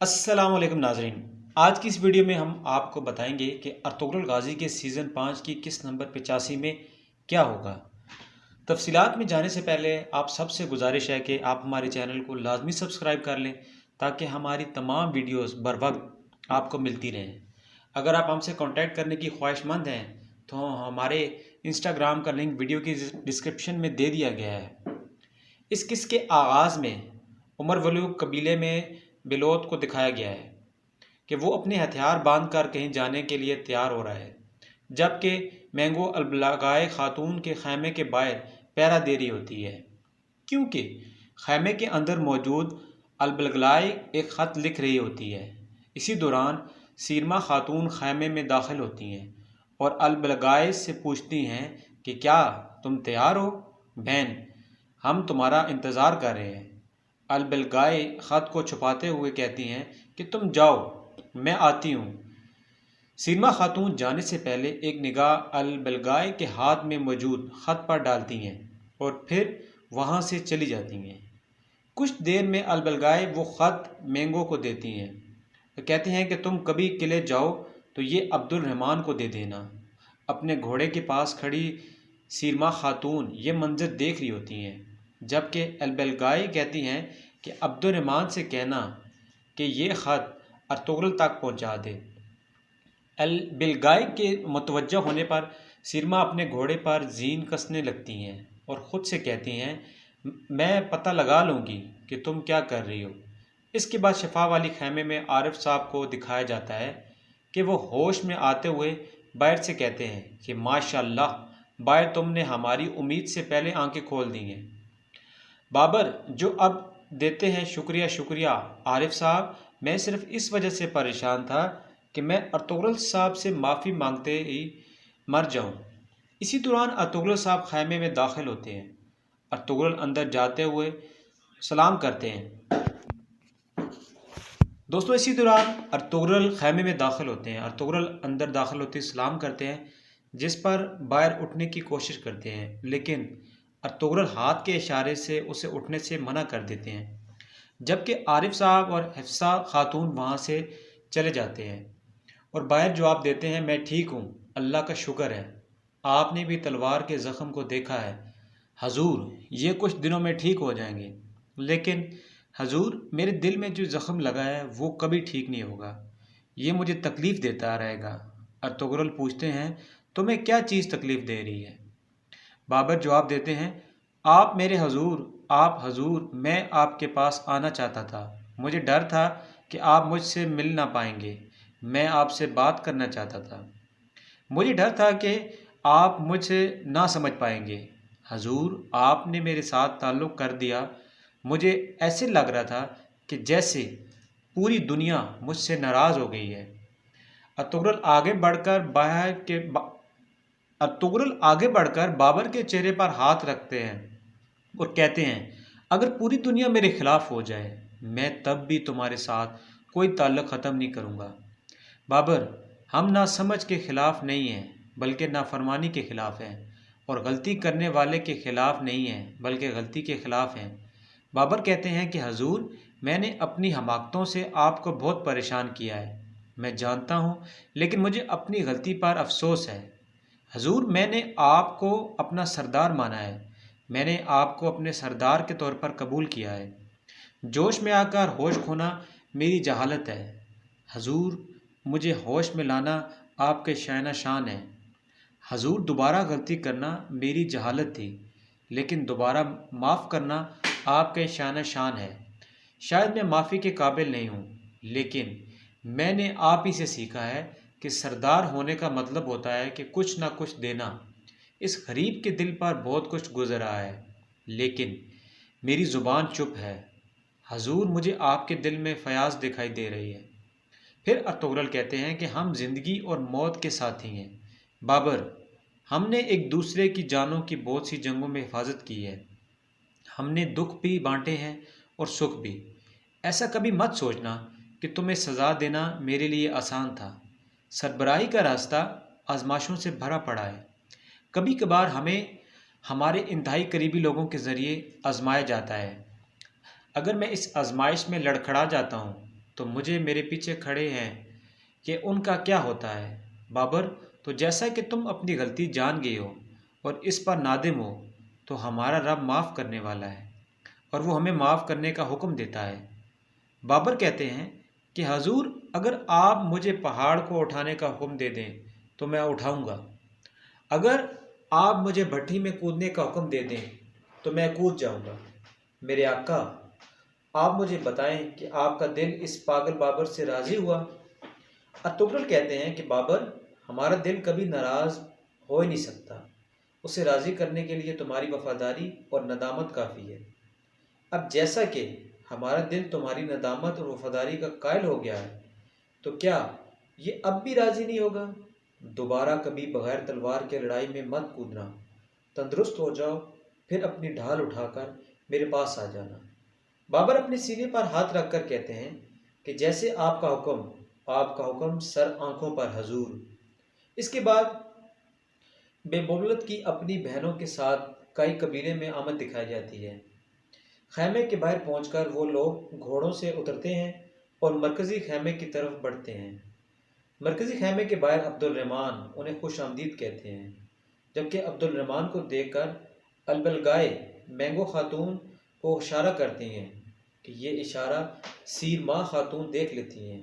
السلام علیکم ناظرین، آج کی اس ویڈیو میں ہم آپ کو بتائیں گے کہ ارطغرل غازی کے سیزن 5 کی کس نمبر 85 میں کیا ہوگا۔ تفصیلات میں جانے سے پہلے آپ سب سے گزارش ہے کہ آپ ہمارے چینل کو لازمی سبسکرائب کر لیں تاکہ ہماری تمام ویڈیوز بر وقت آپ کو ملتی رہیں۔ اگر آپ ہم سے کانٹیکٹ کرنے کی خواہش مند ہیں تو ہمارے انسٹاگرام کا لنک ویڈیو کی ڈسکرپشن میں دے دیا گیا ہے۔ اس قصے کے آغاز میں عمر ولوگ قبیلے میں بلوت کو دکھایا گیا ہے کہ وہ اپنے ہتھیار باندھ کر کہیں جانے کے لیے تیار ہو رہا ہے، جبکہ مینگو البلگائے خاتون کے خیمے کے باہر پہرا دے رہی ہوتی ہے، کیونکہ خیمے کے اندر موجود البلگائے ایک خط لکھ رہی ہوتی ہے۔ اسی دوران سیرما خاتون خیمے میں داخل ہوتی ہیں اور البلگائے سے پوچھتی ہیں کہ کیا تم تیار ہو بہن، ہم تمہارا انتظار کر رہے ہیں۔ البلگائے خط کو چھپاتے ہوئے کہتی ہیں کہ تم جاؤ، میں آتی ہوں۔ سیرما خاتون جانے سے پہلے ایک نگاہ البلگائے کے ہاتھ میں موجود خط پر ڈالتی ہیں اور پھر وہاں سے چلی جاتی ہیں۔ کچھ دیر میں البلگائے وہ خط مینگو کو دیتی ہیں، کہتے ہیں کہ تم کبھی قلعے جاؤ تو یہ عبد الرحمن کو دے دینا۔ اپنے گھوڑے کے پاس کھڑی سیرما خاتون یہ منظر دیکھ رہی ہوتی ہیں، جبکہ البلگائے کہتی ہیں کہ عبد الرحمن سے کہنا کہ یہ خط ارطغرل تک پہنچا دے۔ البلگائے کے متوجہ ہونے پر سیرما اپنے گھوڑے پر زین کسنے لگتی ہیں اور خود سے کہتی ہیں میں پتہ لگا لوں گی کہ تم کیا کر رہی ہو۔ اس کے بعد شفا والی خیمے میں عارف صاحب کو دکھایا جاتا ہے کہ وہ ہوش میں آتے ہوئے باہر سے کہتے ہیں کہ ماشاءاللہ باہر تم نے ہماری امید سے پہلے آنکھیں کھول دی ہیں۔ بابر جو اب دیتے ہیں شکریہ شکریہ عارف صاحب، میں صرف اس وجہ سے پریشان تھا کہ میں ارطغرل صاحب سے معافی مانگتے ہی مر جاؤں۔ اسی دوران ارطغرل صاحب خیمے میں داخل ہوتے ہیں۔ ارطغرل اندر جاتے ہوئے سلام کرتے ہیں۔ اسی دوران ارطغرل خیمے میں داخل ہوتے ہیں۔ ارطغرل اندر داخل ہوتے سلام کرتے ہیں، جس پر باہر اٹھنے کی کوشش کرتے ہیں، لیکن ارطغرل ہاتھ کے اشارے سے اسے اٹھنے سے منع کر دیتے ہیں، جبکہ عارف صاحب اور حفصہ خاتون وہاں سے چلے جاتے ہیں اور باہر جواب دیتے ہیں میں ٹھیک ہوں، اللہ کا شکر ہے، آپ نے بھی تلوار کے زخم کو دیکھا ہے حضور، یہ کچھ دنوں میں ٹھیک ہو جائیں گے، لیکن حضور میرے دل میں جو زخم لگا ہے وہ کبھی ٹھیک نہیں ہوگا، یہ مجھے تکلیف دیتا رہے گا۔ ارطغرل پوچھتے ہیں تمہیں کیا چیز تکلیف دے رہی ہے؟ بابر جواب دیتے ہیں آپ میرے حضور، آپ حضور، میں آپ کے پاس آنا چاہتا تھا، مجھے ڈر تھا کہ آپ مجھ سے مل نہ پائیں گے، میں آپ سے بات کرنا چاہتا تھا، مجھے ڈر تھا کہ آپ مجھ سے نہ سمجھ پائیں گے، حضور آپ نے میرے ساتھ تعلق کر دیا، مجھے ایسے لگ رہا تھا کہ جیسے پوری دنیا مجھ سے ناراض ہو گئی ہے۔ ارطغرل آگے بڑھ کر بابر کے چہرے پر ہاتھ رکھتے ہیں اور کہتے ہیں اگر پوری دنیا میرے خلاف ہو جائے میں تب بھی تمہارے ساتھ کوئی تعلق ختم نہیں کروں گا۔ بابر، ہم ناسمجھ کے خلاف نہیں ہیں بلکہ نافرمانی کے خلاف ہیں، اور غلطی کرنے والے کے خلاف نہیں ہیں بلکہ غلطی کے خلاف ہیں۔ بابر کہتے ہیں کہ حضور میں نے اپنی حماقتوں سے آپ کو بہت پریشان کیا ہے، میں جانتا ہوں، لیکن مجھے اپنی غلطی پر افسوس ہے۔ حضور میں نے آپ کو اپنا سردار مانا ہے، میں نے آپ کو اپنے سردار کے طور پر قبول کیا ہے، جوش میں آ کر ہوش کھونا میری جہالت ہے، حضور مجھے ہوش میں لانا آپ کے شأن شان ہے۔ حضور دوبارہ غلطی کرنا میری جہالت تھی، لیکن دوبارہ معاف کرنا آپ کے شأن شان ہے۔ شاید میں معافی کے قابل نہیں ہوں، لیکن میں نے آپ ہی سے سیکھا ہے کہ سردار ہونے کا مطلب ہوتا ہے کہ کچھ نہ کچھ دینا۔ اس غریب کے دل پر بہت کچھ گزر رہا ہے، لیکن میری زبان چپ ہے۔ حضور مجھے آپ کے دل میں فیاض دکھائی دے رہی ہے۔ پھر ارطغرل کہتے ہیں کہ ہم زندگی اور موت کے ساتھی ہیں۔ بابر، ہم نے ایک دوسرے کی جانوں کی بہت سی جنگوں میں حفاظت کی ہے، ہم نے دکھ بھی بانٹے ہیں اور سکھ بھی، ایسا کبھی مت سوچنا کہ تمہیں سزا دینا میرے لیے آسان تھا۔ سربراہی کا راستہ آزمائشوں سے بھرا پڑا ہے، کبھی کبھار ہمیں ہمارے انتہائی قریبی لوگوں کے ذریعے آزمایا جاتا ہے، اگر میں اس آزمائش میں لڑکھڑا جاتا ہوں تو مجھے میرے پیچھے کھڑے ہیں کہ ان کا کیا ہوتا ہے۔ بابر، تو جیسا کہ تم اپنی غلطی جان گئے ہو اور اس پر نادم ہو، تو ہمارا رب معاف کرنے والا ہے اور وہ ہمیں معاف کرنے کا حکم دیتا ہے۔ بابر کہتے ہیں کہ حضور، اگر آپ مجھے پہاڑ کو اٹھانے کا حکم دے دیں تو میں اٹھاؤں گا۔ اگر آپ مجھے بھٹی میں کودنے کا حکم دے دیں تو میں کود جاؤں گا۔ میرے آقا، آپ مجھے بتائیں کہ آپ کا دل اس پاگل بابر سے راضی ہوا؟ ارطغرل کہتے ہیں کہ بابر، ہمارا دل کبھی ناراض ہو ہی نہیں سکتا۔ اسے راضی کرنے کے لیے تمہاری وفاداری اور ندامت کافی ہے۔ اب جیسا کہ ہمارا دل تمہاری ندامت اور وفاداری کا قائل ہو گیا ہے، تو کیا یہ اب بھی راضی نہیں ہوگا؟ دوبارہ کبھی بغیر تلوار کے لڑائی میں مت کودنا۔ تندرست ہو جاؤ، پھر اپنی ڈھال اٹھا کر میرے پاس آ جانا۔ بابر اپنے سینے پر ہاتھ رکھ کر کہتے ہیں کہ جیسے آپ کا حکم، آپ کا حکم سر آنکھوں پر حضور۔ اس کے بعد بے بولت کی اپنی بہنوں کے ساتھ کئی قبیلے میں آمد دکھائی جاتی ہے۔ خیمے کے باہر پہنچ کر وہ لوگ گھوڑوں سے اترتے ہیں اور مرکزی خیمے کی طرف بڑھتے ہیں۔ مرکزی خیمے کے باہر عبد الرحمن انہیں خوش آمدید کہتے ہیں، جبکہ عبد الرحمن کو دیکھ کر البلگائے مینگو خاتون کو اشارہ کرتی ہیں کہ یہ اشارہ سیر ماہ خاتون دیکھ لیتی ہیں۔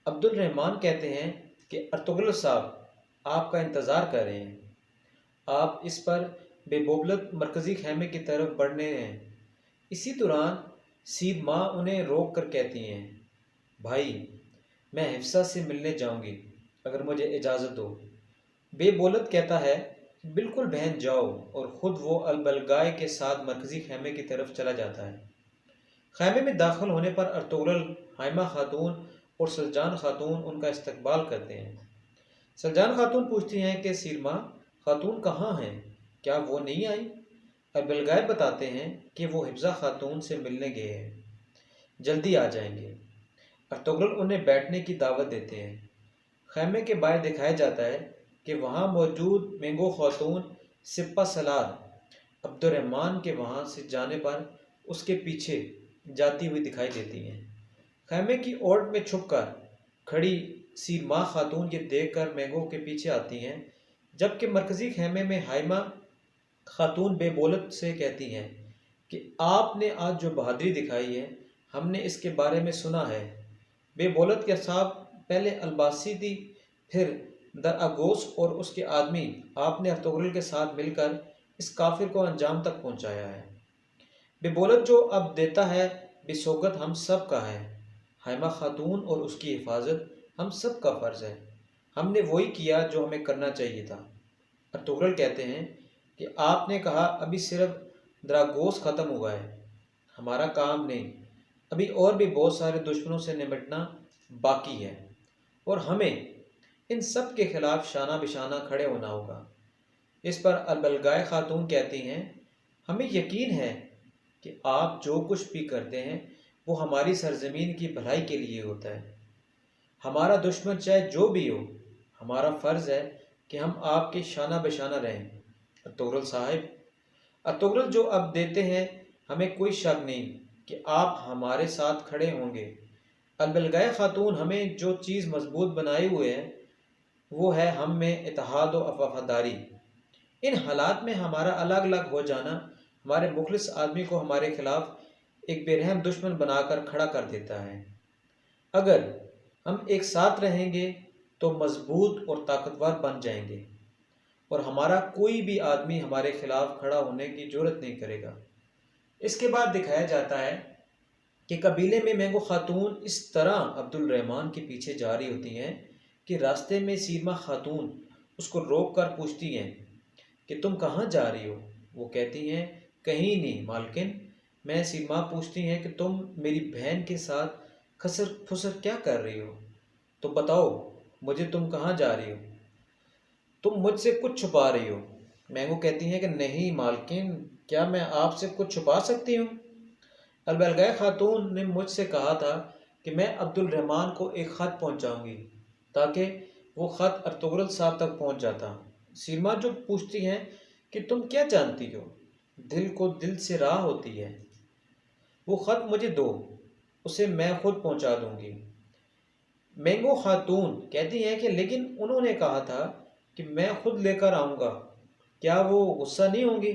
عبد الرحمن کہتے ہیں کہ ارطغرل صاحب آپ کا انتظار کر رہے ہیں۔ آپ اس پر بے بوبلت مرکزی خیمے کی طرف بڑھنے ہیں۔ اسی دوران سید ماں انہیں روک کر کہتی ہیں، بھائی، میں حفصہ سے ملنے جاؤں گی، اگر مجھے اجازت دو۔ بے بولت کہتا ہے، بالکل بہن، جاؤ، اور خود وہ البلگائے کے ساتھ مرکزی خیمے کی طرف چلا جاتا ہے۔ خیمے میں داخل ہونے پر ارطغرل، حائمہ خاتون اور سلجان خاتون ان کا استقبال کرتے ہیں۔ سلجان خاتون پوچھتی ہیں کہ سیرما خاتون کہاں ہیں؟ کیا وہ نہیں آئی؟ البلگائے بتاتے ہیں کہ وہ حفصہ خاتون سے ملنے گئے ہیں، جلدی آ جائیں گے۔ ارطغرل انہیں بیٹھنے کی دعوت دیتے ہیں۔ خیمے کے باہر دکھایا جاتا ہے کہ وہاں موجود مینگو خاتون سپہ سالار عبد الرحمن کے وہاں سے جانے پر اس کے پیچھے جاتی ہوئی دکھائی دیتی ہیں۔ خیمے کی اوٹ میں چھپ کر کھڑی سیر ماہ خاتون یہ دیکھ کر مینگو کے پیچھے آتی ہیں، جبکہ مرکزی خیمے میں حائمہ خاتون بے بولت سے کہتی ہیں کہ آپ نے آج جو بہادری دکھائی ہے، ہم نے اس کے بارے میں سنا ہے۔ بے بولت کے صاحب پہلے الباسی تھی، پھر درعگوس اور اس کے آدمی، آپ نے ارطغرل کے ساتھ مل کر اس کافر کو انجام تک پہنچایا ہے۔ بے بولت جو اب دیتا ہے، بے سوگت ہم سب کا ہے۔ حائمہ خاتون اور اس کی حفاظت ہم سب کا فرض ہے۔ ہم نے وہی کیا جو ہمیں کرنا چاہیے تھا۔ ارطغرل کہتے ہیں کہ آپ نے کہا ابھی صرف دراگوس ختم ہوا ہے، ہمارا کام نہیں، ابھی اور بھی بہت سارے دشمنوں سے نمٹنا باقی ہے، اور ہمیں ان سب کے خلاف شانہ بشانہ کھڑے ہونا ہوگا۔ اس پر البلگائے خاتون کہتی ہیں، ہمیں یقین ہے کہ آپ جو کچھ بھی کرتے ہیں وہ ہماری سرزمین کی بھلائی کے لیے ہوتا ہے۔ ہمارا دشمن چاہے جو بھی ہو، ہمارا فرض ہے کہ ہم آپ کے شانہ بشانہ رہیں۔ ارطغرل صاحب، ارطغرل جو اب دیتے ہیں، ہمیں کوئی شک نہیں کہ آپ ہمارے ساتھ کھڑے ہوں گے۔ البلگائے خاتون، ہمیں جو چیز مضبوط بنائے ہوئے ہے وہ ہے ہم میں اتحاد و وفاداری۔ ان حالات میں ہمارا الگ الگ ہو جانا ہمارے مخلص آدمی کو ہمارے خلاف ایک بے رحم دشمن بنا کر کھڑا کر دیتا ہے۔ اگر ہم ایک ساتھ رہیں گے تو مضبوط اور طاقتور بن جائیں گے، اور ہمارا کوئی بھی آدمی ہمارے خلاف کھڑا ہونے کی جرات نہیں کرے گا۔ اس کے بعد دکھایا جاتا ہے کہ قبیلے میں مینگو خاتون اس طرح عبد الرحمن کے پیچھے جا رہی ہوتی ہیں کہ راستے میں سیرما خاتون اس کو روک کر پوچھتی ہیں کہ تم کہاں جا رہی ہو؟ وہ کہتی ہیں، کہیں نہیں مالکن۔ میں سیرما پوچھتی ہیں کہ تم میری بہن کے ساتھ خسر پھسر کیا کر رہی ہو؟ تو بتاؤ مجھے، تم کہاں جا رہی ہو؟ تم مجھ سے کچھ چھپا رہی ہو؟ مینگو کہتی ہیں کہ نہیں مالکن، کیا میں آپ سے کچھ چھپا سکتی ہوں؟ البلگائے خاتون نے مجھ سے کہا تھا کہ میں عبد الرحمن کو ایک خط پہنچاؤں گی تاکہ وہ خط ارطغرل صاحب تک پہنچ جاتا۔ سیرما جو پوچھتی ہیں کہ تم کیا جانتی ہو؟ دل کو دل سے راہ ہوتی ہے، وہ خط مجھے دو، اسے میں خود پہنچا دوں گی۔ مینگو خاتون کہتی ہیں کہ لیکن انہوں نے کہا تھا کہ میں خود لے کر آؤں گا، کیا وہ غصہ نہیں ہوں گی؟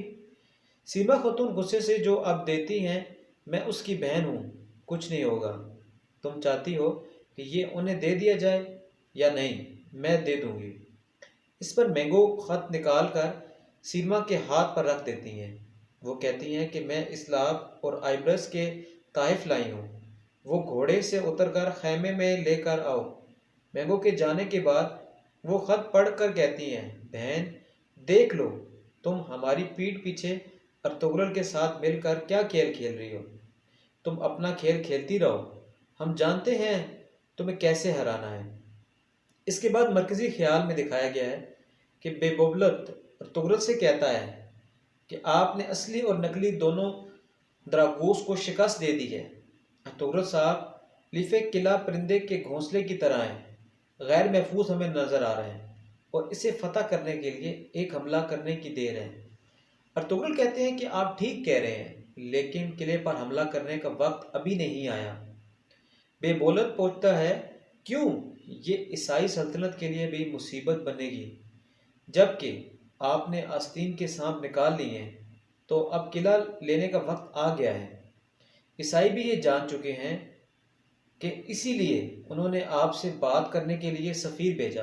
سیما خاتون غصے سے جو اب دیتی ہیں، میں اس کی بہن ہوں، کچھ نہیں ہوگا۔ تم چاہتی ہو کہ یہ انہیں دے دیا جائے یا نہیں؟ میں دے دوں گی۔ اس پر مینگو خط نکال کر سیما کے ہاتھ پر رکھ دیتی ہیں۔ وہ کہتی ہیں کہ میں اسلاف اور آئبرس کے تحائف لائی ہوں، وہ گھوڑے سے اتر کر خیمے میں لے کر آؤ۔ مینگو کے جانے کے بعد وہ خط پڑھ کر کہتی ہیں، بہن دیکھ لو، تم ہماری پیٹھ پیچھے ارطغرل کے ساتھ مل کر کیا کھیل کھیل رہی ہو۔ تم اپنا کھیل کھیلتی رہو، ہم جانتے ہیں تمہیں کیسے ہرانا ہے۔ اس کے بعد مرکزی خیال میں دکھایا گیا ہے کہ بے بولت ارطغرل سے کہتا ہے کہ آپ نے اصلی اور نقلی دونوں دراگوس کو شکست دے دی ہے۔ ارطغرل صاحب لیفے قلعہ پرندے کے گھونسلے کی طرح ہیں، غیر محفوظ ہمیں نظر آ رہے ہیں اور اسے فتح کرنے کے لیے ایک حملہ کرنے کی دیر ہے۔ ارطغرل کہتے ہیں کہ آپ ٹھیک کہہ رہے ہیں، لیکن قلعے پر حملہ کرنے کا وقت ابھی نہیں آیا۔ بے بولت پوچھتا ہے، کیوں؟ یہ عیسائی سلطنت کے لیے بھی مصیبت بنے گی۔ جبکہ آپ نے آستین کے سانپ نکال لیے ہیں تو اب قلعہ لینے کا وقت آ گیا ہے۔ عیسائی بھی یہ جان چکے ہیں کہ اسی لیے انہوں نے آپ سے بات کرنے کے لیے سفیر بھیجا۔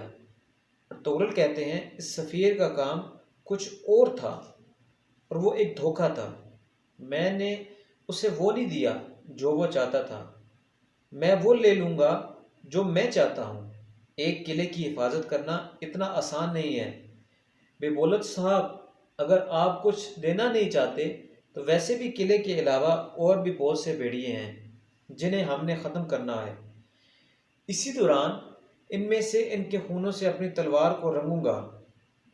ارطغرل کہتے ہیں اس سفیر کا کام کچھ اور تھا اور وہ ایک دھوکہ تھا۔ میں نے اسے وہ نہیں دیا جو وہ چاہتا تھا، میں وہ لے لوں گا جو میں چاہتا ہوں۔ ایک قلعے کی حفاظت کرنا اتنا آسان نہیں ہے۔ بے بولت صاحب، اگر آپ کچھ دینا نہیں چاہتے تو ویسے بھی قلعے کے علاوہ اور بھی بہت سے بھیڑیے ہیں جنہیں ہم نے ختم کرنا ہے۔ اسی دوران ان میں سے ان کے خونوں سے اپنی تلوار کو رنگوں گا۔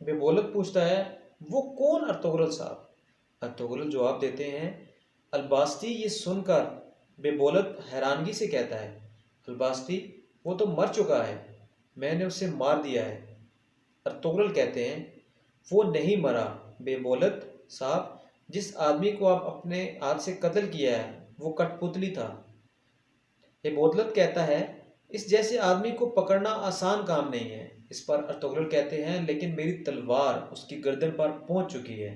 بے بولت پوچھتا ہے، وہ کون ارطغرل صاحب؟ ارطغرل جواب دیتے ہیں، الباستی۔ یہ سن کر بے بولت حیرانگی سے کہتا ہے، الباستی؟ وہ تو مر چکا ہے، میں نے اسے مار دیا ہے۔ ارطغرل کہتے ہیں، وہ نہیں مرا بے بولت صاحب، جس آدمی کو آپ اپنے ہاتھ سے قتل کیا ہے وہ کٹ پتلی تھا۔ بے بولت کہتا ہے، اس جیسے آدمی کو پکڑنا آسان کام نہیں ہے۔ اس پر ارطغرل کہتے ہیں، لیکن میری تلوار اس کی گردن پر پہنچ چکی ہے،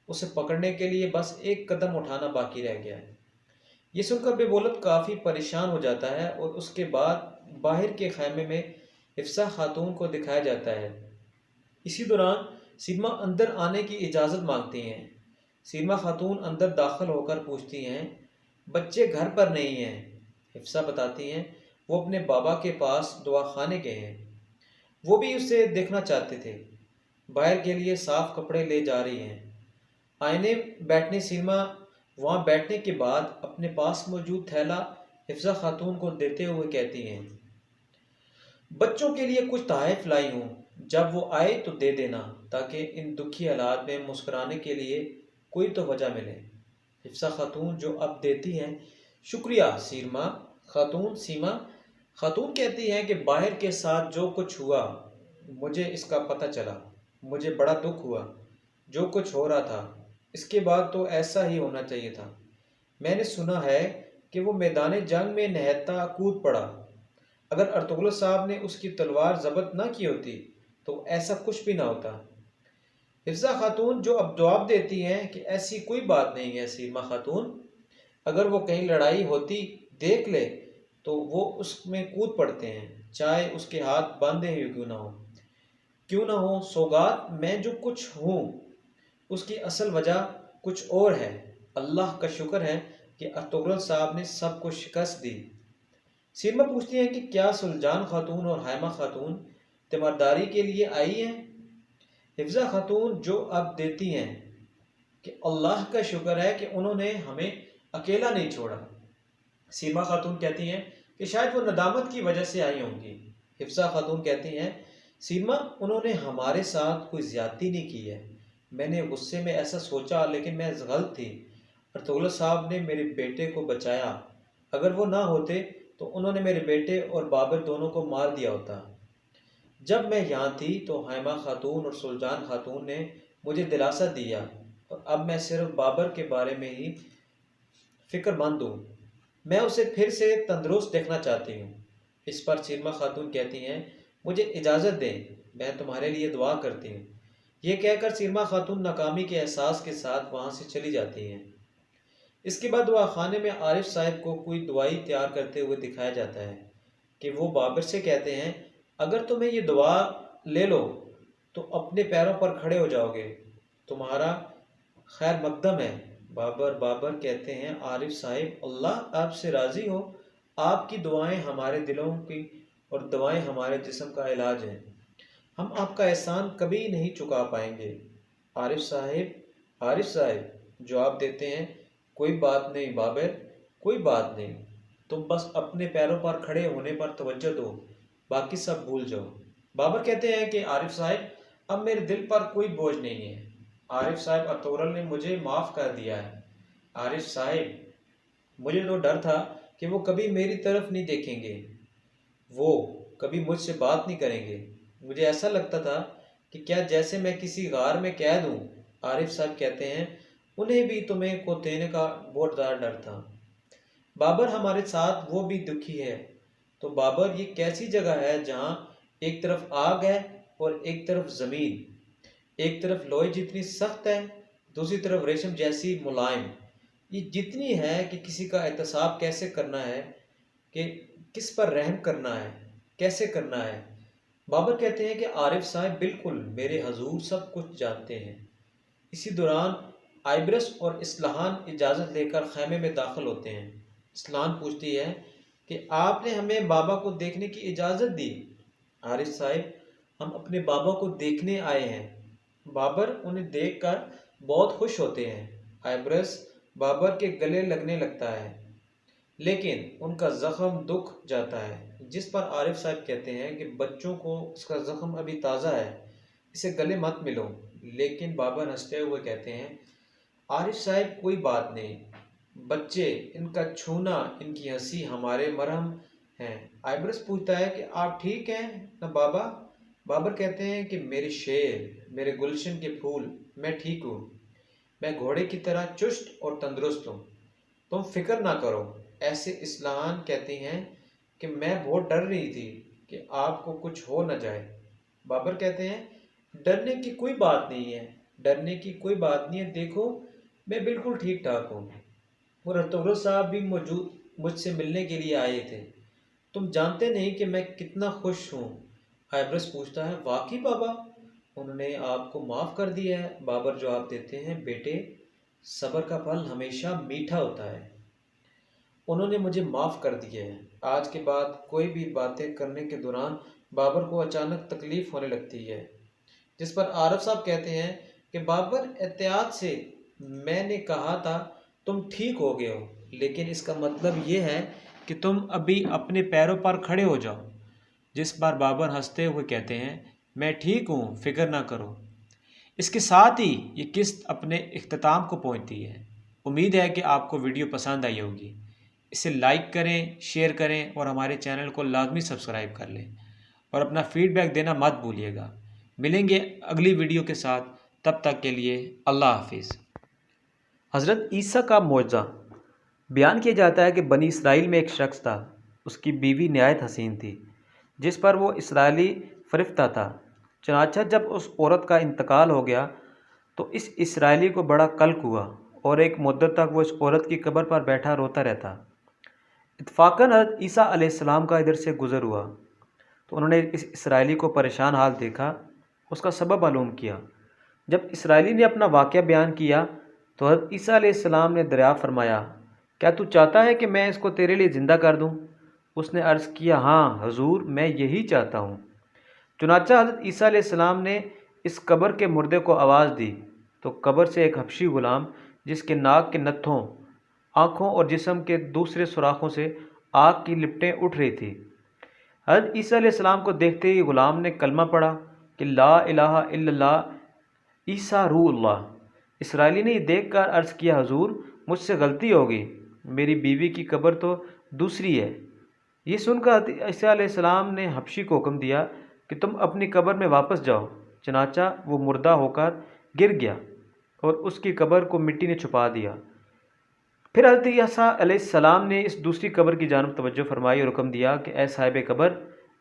اسے پکڑنے کے لیے بس ایک قدم اٹھانا باقی رہ گیا ہے۔ یہ سن کر بے بولت کافی پریشان ہو جاتا ہے اور اس کے بعد باہر کے خیمے میں حفصہ خاتون کو دکھایا جاتا ہے۔ اسی دوران سیما اندر آنے کی اجازت مانگتی ہیں۔ سیما خاتون اندر داخل ہو کر پوچھتی ہیں، بچے گھر پر نہیں ہیں؟ حفصہ بتاتی ہیں، وہ اپنے بابا کے پاس دعا خانے گئے ہیں، وہ بھی اسے دیکھنا چاہتے تھے، باہر کے لیے صاف کپڑے لے جا رہی ہیں۔ آئینے بیٹھنے سیما وہاں بیٹھنے کے بعد اپنے پاس موجود تھیلا حفصہ خاتون کو دیتے ہوئے کہتی ہیں، بچوں کے لیے کچھ تحائف لائی ہوں، جب وہ آئے تو دے دینا تاکہ ان دکھی حالات میں مسکرانے کے لیے کوئی تو وجہ ملے۔ حفصہ خاتون جو اب دیتی ہیں، شکریہ سیما خاتون۔ سیما خاتون کہتی ہیں کہ باہر کے ساتھ جو کچھ ہوا مجھے اس کا پتہ چلا، مجھے بڑا دکھ ہوا۔ جو کچھ ہو رہا تھا اس کے بعد تو ایسا ہی ہونا چاہیے تھا۔ میں نے سنا ہے کہ وہ میدان جنگ میں نہتا کود پڑا۔ اگر ارطغرل صاحب نے اس کی تلوار ضبط نہ کی ہوتی تو ایسا کچھ بھی نہ ہوتا۔ حفصہ خاتون جو اب جواب دیتی ہیں کہ ایسی کوئی بات نہیں ہے سیما خاتون، اگر وہ کہیں لڑائی ہوتی دیکھ لے تو وہ اس میں کود پڑتے ہیں، چاہے اس کے ہاتھ باندھے ہوئے کیوں نہ ہو۔ سوگات میں جو کچھ ہوں اس کی اصل وجہ کچھ اور ہے۔ اللہ کا شکر ہے کہ ارطغرل صاحب نے سب کو شکست دی۔ سیما پوچھتی ہیں کہ کیا سلجان خاتون اور حائمہ خاتون تیمارداری کے لیے آئی ہیں؟ حفصہ خاتون جو اب دیتی ہیں کہ اللہ کا شکر ہے کہ انہوں نے ہمیں اکیلا نہیں چھوڑا۔ سیما خاتون کہتی ہیں کہ شاید وہ ندامت کی وجہ سے آئی ہوں گی۔ حفصہ خاتون کہتی ہیں، سیما انہوں نے ہمارے ساتھ کوئی زیادتی نہیں کی ہے، میں نے غصے میں ایسا سوچا لیکن میں غلط تھی۔ ارطغرل صاحب نے میرے بیٹے کو بچایا، اگر وہ نہ ہوتے تو انہوں نے میرے بیٹے اور بابر دونوں کو مار دیا ہوتا۔ جب میں یہاں تھی تو حائمہ خاتون اور سلجان خاتون نے مجھے دلاسا دیا اور اب میں صرف بابر کے بارے میں ہی فکر مند ہوں۔ میں اسے پھر سے تندرست دیکھنا چاہتی ہوں۔ اس پر سیرما خاتون کہتی ہیں، مجھے اجازت دیں، میں تمہارے لیے دعا کرتی ہوں۔ یہ کہہ کر سیرما خاتون ناکامی کے احساس کے ساتھ وہاں سے چلی جاتی ہیں۔ اس کے بعد دعا خانے میں عارف صاحب کو کوئی دوائی تیار کرتے ہوئے دکھایا جاتا ہے کہ وہ بابر سے کہتے ہیں، اگر تمہیں یہ دوا لے لو تو اپنے پیروں پر کھڑے ہو جاؤ گے، تمہارا خیر مقدم ہے۔ بابر کہتے ہیں، عارف صاحب، اللہ آپ سے راضی ہو، آپ کی دعائیں ہمارے دلوں کی اور دعائیں ہمارے جسم کا علاج ہیں، ہم آپ کا احسان کبھی نہیں چکا پائیں گے۔ عارف صاحب جواب دیتے ہیں، کوئی بات نہیں بابر، کوئی بات نہیں، تم بس اپنے پیروں پر کھڑے ہونے پر توجہ دو، باقی سب بھول جاؤ۔ بابر کہتے ہیں کہ عارف صاحب اب میرے دل پر کوئی بوجھ نہیں ہے، عارف صاحب ارطغرل نے مجھے معاف کر دیا ہے۔ عارف صاحب مجھے تو ڈر تھا کہ وہ کبھی میری طرف نہیں دیکھیں گے، وہ کبھی مجھ سے بات نہیں کریں گے، مجھے ایسا لگتا تھا کہ کیا جیسے میں کسی غار میں قید ہوں۔ عارف صاحب کہتے ہیں، انہیں بھی تمہیں کو دینے کا بہت زیادہ ڈر تھا۔ بابر ہمارے ساتھ وہ بھی دکھی ہے۔ تو بابر یہ کیسی جگہ ہے جہاں ایک طرف آگ ہے اور ایک طرف زمین، ایک طرف لوہے جتنی سخت ہے، دوسری طرف ریشم جیسی ملائم، یہ جتنی ہے کہ کسی کا احتساب کیسے کرنا ہے، کہ کس پر رحم کرنا ہے، کیسے کرنا ہے۔ بابر کہتے ہیں کہ عارف صاحب بالکل میرے حضور سب کچھ جانتے ہیں۔ اسی دوران آئبرس اور اسلحان اجازت لے کر خیمے میں داخل ہوتے ہیں۔ اسلحان پوچھتی ہے کہ آپ نے ہمیں بابا کو دیکھنے کی اجازت دی۔ عارف صاحب، ہم اپنے بابا کو دیکھنے آئے ہیں۔ بابر انہیں دیکھ کر بہت خوش ہوتے ہیں۔ آئبرس بابر کے گلے لگنے لگتا ہے، لیکن ان کا زخم دکھ جاتا ہے، جس پر عارف صاحب کہتے ہیں کہ بچوں کو اس کا زخم ابھی تازہ ہے، اسے گلے مت ملو۔ لیکن بابر ہنستے ہوئے کہتے ہیں، عارف صاحب کوئی بات نہیں، بچے، ان کا چھونا، ان کی ہنسی ہمارے مرہم ہیں۔ آئبرس پوچھتا ہے کہ آپ ٹھیک ہیں نا بابا؟ بابر کہتے ہیں کہ میرے شیر، میرے گلشن کے پھول، میں ٹھیک ہوں، میں گھوڑے کی طرح چست اور تندرست ہوں، تم فکر نہ کرو۔ ایسے اسلحان کہتی ہیں کہ میں بہت ڈر رہی تھی کہ آپ کو کچھ ہو نہ جائے۔ بابر کہتے ہیں، ڈرنے کی کوئی بات نہیں ہے، ڈرنے کی کوئی بات نہیں ہے، دیکھو میں بالکل ٹھیک ٹھاک ہوں، اور ارطغرل صاحب بھی مجھ سے ملنے کے لیے آئے تھے، تم جانتے نہیں کہ میں کتنا خوش ہوں۔ آئبرس پوچھتا ہے، واقعی بابا انہوں نے آپ کو معاف کر دیا ہے؟ بابر جواب دیتے ہیں، بیٹے، صبر کا پھل ہمیشہ میٹھا ہوتا ہے، انہوں نے مجھے معاف کر دیا ہے۔ آج کے بعد کوئی بھی باتیں کرنے کے دوران بابر کو اچانک تکلیف ہونے لگتی ہے، جس پر عارف صاحب کہتے ہیں کہ بابر احتیاط سے، میں نے کہا تھا تم ٹھیک ہو گئے ہو، لیکن اس کا مطلب یہ ہے کہ تم ابھی اپنے پیروں پر کھڑے ہو جاؤ۔ جس پر بابر ہنستے ہوئے کہتے ہیں، میں ٹھیک ہوں، فکر نہ کرو۔ اس کے ساتھ ہی یہ قسط اپنے اختتام کو پہنچتی ہے۔ امید ہے کہ آپ کو ویڈیو پسند آئی ہوگی۔ اسے لائک کریں، شیئر کریں اور ہمارے چینل کو لازمی سبسکرائب کر لیں، اور اپنا فیڈ بیک دینا مت بھولیے گا۔ ملیں گے اگلی ویڈیو کے ساتھ، تب تک کے لیے اللہ حافظ۔ حضرت عیسیٰ کا معجزہ۔ بیان کیا جاتا ہے کہ بنی اسرائیل میں ایک شخص تھا، اس کی بیوی نہایت حسین تھی، جس پر وہ اسرائیلی فرفتہ تھا۔ چنانچہ جب اس عورت کا انتقال ہو گیا تو اس اسرائیلی کو بڑا قلق ہوا، اور ایک مدت تک وہ اس عورت کی قبر پر بیٹھا روتا رہتا۔ اتفاقاً حضرت عیسیٰ علیہ السلام کا ادھر سے گزر ہوا تو انہوں نے اس اسرائیلی کو پریشان حال دیکھا، اس کا سبب معلوم کیا۔ جب اسرائیلی نے اپنا واقعہ بیان کیا تو حضرت عیسیٰ علیہ السلام نے دریافت فرمایا، کیا تو چاہتا ہے کہ میں اس کو تیرے لیے زندہ کر دوں؟ اس نے عرض کیا، ہاں حضور، میں یہی چاہتا ہوں۔ چنانچہ حضرت عیسیٰ علیہ السلام نے اس قبر کے مردے کو آواز دی تو قبر سے ایک حبشی غلام، جس کے ناک کے نتھوں، آنکھوں اور جسم کے دوسرے سوراخوں سے آگ کی لپٹیں اٹھ رہی تھی۔ حضرت عیسیٰ علیہ السلام کو دیکھتے ہی غلام نے کلمہ پڑھا کہ لا الہ الا اللہ عیسیٰ روح اللہ۔ اسرائیلی نے یہ دیکھ کر عرض کیا، حضور، مجھ سے غلطی ہو گئی، میری بیوی کی قبر تو دوسری ہے۔ یہ سن کر حضرت عیسیٰ علیہ السلام نے حبشی کو حکم دیا کہ تم اپنی قبر میں واپس جاؤ۔ چنانچہ وہ مردہ ہو کر گر گیا اور اس کی قبر کو مٹی نے چھپا دیا۔ پھر حضرت عیسیٰ علیہ السلام نے اس دوسری قبر کی جانب توجہ فرمائی اور حکم دیا کہ اے صاحب قبر،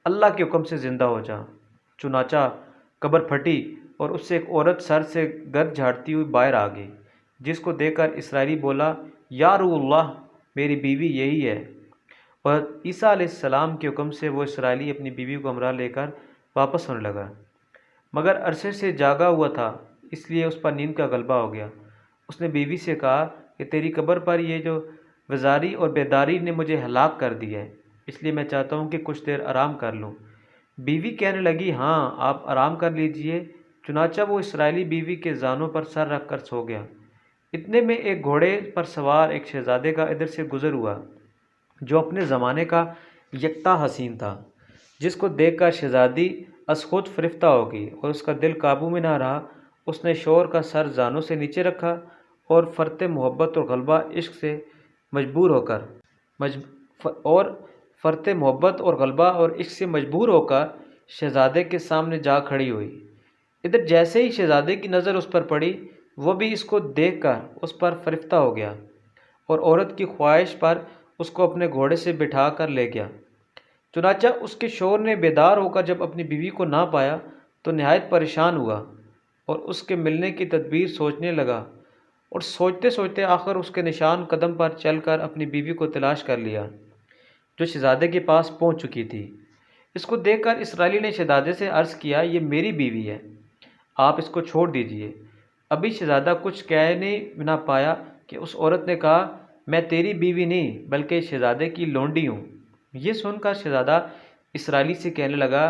اللہ کے حکم سے زندہ ہو جا۔ چنانچہ قبر پھٹی اور اس سے ایک عورت سر سے گرد جھاڑتی ہوئی باہر آ گئی، جس کو دیکھ کر اسرائیلی بولا، یا روح اللہ، میری بیوی یہی ہے۔ اور عیسیٰ علیہ السلام کے حکم سے وہ اسرائیلی اپنی بیوی کو ہمراہ لے کر واپس ہونے لگا، مگر عرصے سے جاگا ہوا تھا، اس لیے اس پر نیند کا غلبہ ہو گیا۔ اس نے بیوی سے کہا کہ تیری قبر پر یہ جو وزاری اور بیداری نے مجھے ہلاک کر دیا ہے، اس لیے میں چاہتا ہوں کہ کچھ دیر آرام کر لوں۔ بیوی کہنے لگی، ہاں آپ آرام کر لیجئے۔ چنانچہ وہ اسرائیلی بیوی کے زانوں پر سر رکھ کر سو گیا۔ اتنے میں ایک گھوڑے پر سوار ایک شہزادے کا ادھر سے گزر ہوا، جو اپنے زمانے کا یکتا حسین تھا، جس کو دیکھ کر شہزادی از خود فرفتہ ہو گئی اور اس کا دل قابو میں نہ رہا۔ اس نے شور کا سر زانوں سے نیچے رکھا اور فرط محبت اور غلبہ عشق سے مجبور ہو کر شہزادے کے سامنے جا کھڑی ہوئی۔ ادھر جیسے ہی شہزادے کی نظر اس پر پڑی، وہ بھی اس کو دیکھ کر اس پر فرفتہ ہو گیا اور عورت کی خواہش پر اس کو اپنے گھوڑے سے بٹھا کر لے گیا۔ چنانچہ اس کے شوہر نے بیدار ہو کر جب اپنی بیوی کو نہ پایا تو نہایت پریشان ہوا اور اس کے ملنے کی تدبیر سوچنے لگا، اور سوچتے سوچتے آخر اس کے نشان قدم پر چل کر اپنی بیوی کو تلاش کر لیا، جو شہزادے کے پاس پہنچ چکی تھی۔ اس کو دیکھ کر اسرائیلی نے شہزادے سے عرض کیا، یہ میری بیوی ہے، آپ اس کو چھوڑ دیجئے۔ ابھی شہزادہ کچھ کہنے نہ پایا کہ اس عورت نے کہا، میں تیری بیوی نہیں بلکہ شہزادے کی لونڈی ہوں۔ یہ سن کر شہزادہ اسرائیلی سے کہنے لگا،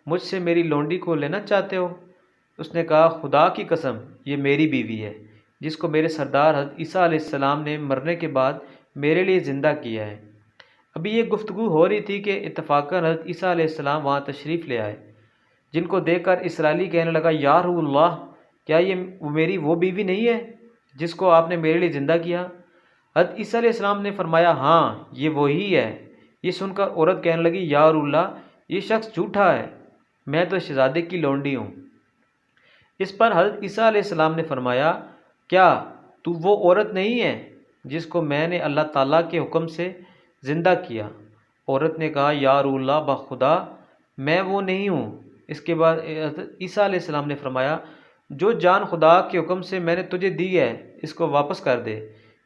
مجھ سے میری لونڈی کو لینا چاہتے ہو؟ اس نے کہا، خدا کی قسم، یہ میری بیوی ہے، جس کو میرے سردار حضرت عیسیٰ علیہ السلام نے مرنے کے بعد میرے لیے زندہ کیا ہے۔ ابھی یہ گفتگو ہو رہی تھی کہ اتفاقاً حضرت عیسیٰ علیہ السلام وہاں تشریف لے آئے، جن کو دیکھ کر اسرائیلی کہنے لگا، یا روح اللہ، کیا یہ میری وہ بیوی نہیں ہے جس کو آپ نے میرے لیے زندہ کیا؟ حضرت عیسیٰ علیہ السلام نے فرمایا، ہاں یہ وہی ہے۔ یہ سن کر عورت کہنے لگی، یا روح اللہ، یہ شخص جھوٹا ہے، میں تو شہزادے کی لونڈی ہوں۔ اس پر حضرت عیسیٰ علیہ السلام نے فرمایا، کیا تو وہ عورت نہیں ہے جس کو میں نے اللہ تعالیٰ کے حکم سے زندہ کیا؟ عورت نے کہا، یا روح اللہ، بخدا میں وہ نہیں ہوں۔ اس کے بعد حضرت عیسیٰ علیہ السلام نے فرمایا، جو جان خدا کے حکم سے میں نے تجھے دی ہے، اس کو واپس کر دے۔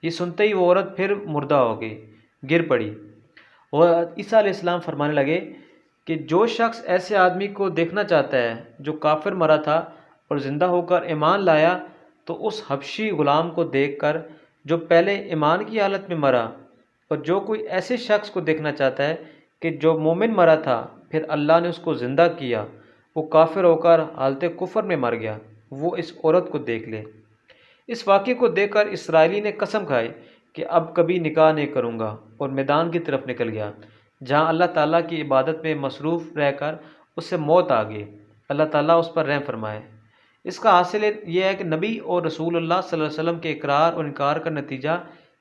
یہ سنتے ہی وہ عورت پھر مردہ ہو گئی، گر پڑی، اور عیسیٰ علیہ السلام فرمانے لگے کہ جو شخص ایسے آدمی کو دیکھنا چاہتا ہے جو کافر مرا تھا اور زندہ ہو کر ایمان لایا، تو اس حبشی غلام کو دیکھ کر جو پہلے ایمان کی حالت میں مرا، اور جو کوئی ایسے شخص کو دیکھنا چاہتا ہے کہ جو مومن مرا تھا پھر اللہ نے اس کو زندہ کیا، وہ کافر ہو کر حالت کفر میں مر گیا، وہ اس عورت کو دیکھ لے۔ اس واقعے کو دیکھ کر اسرائیلی نے قسم کھائی کہ اب کبھی نکاح نہیں کروں گا، اور میدان کی طرف نکل گیا، جہاں اللہ تعالیٰ کی عبادت میں مصروف رہ کر اس سے موت آ گئی۔ اللہ تعالیٰ اس پر رحم فرمائے۔ اس کا حاصل یہ ہے کہ نبی اور رسول اللہ صلی اللہ علیہ وسلم کے اقرار اور انکار کا نتیجہ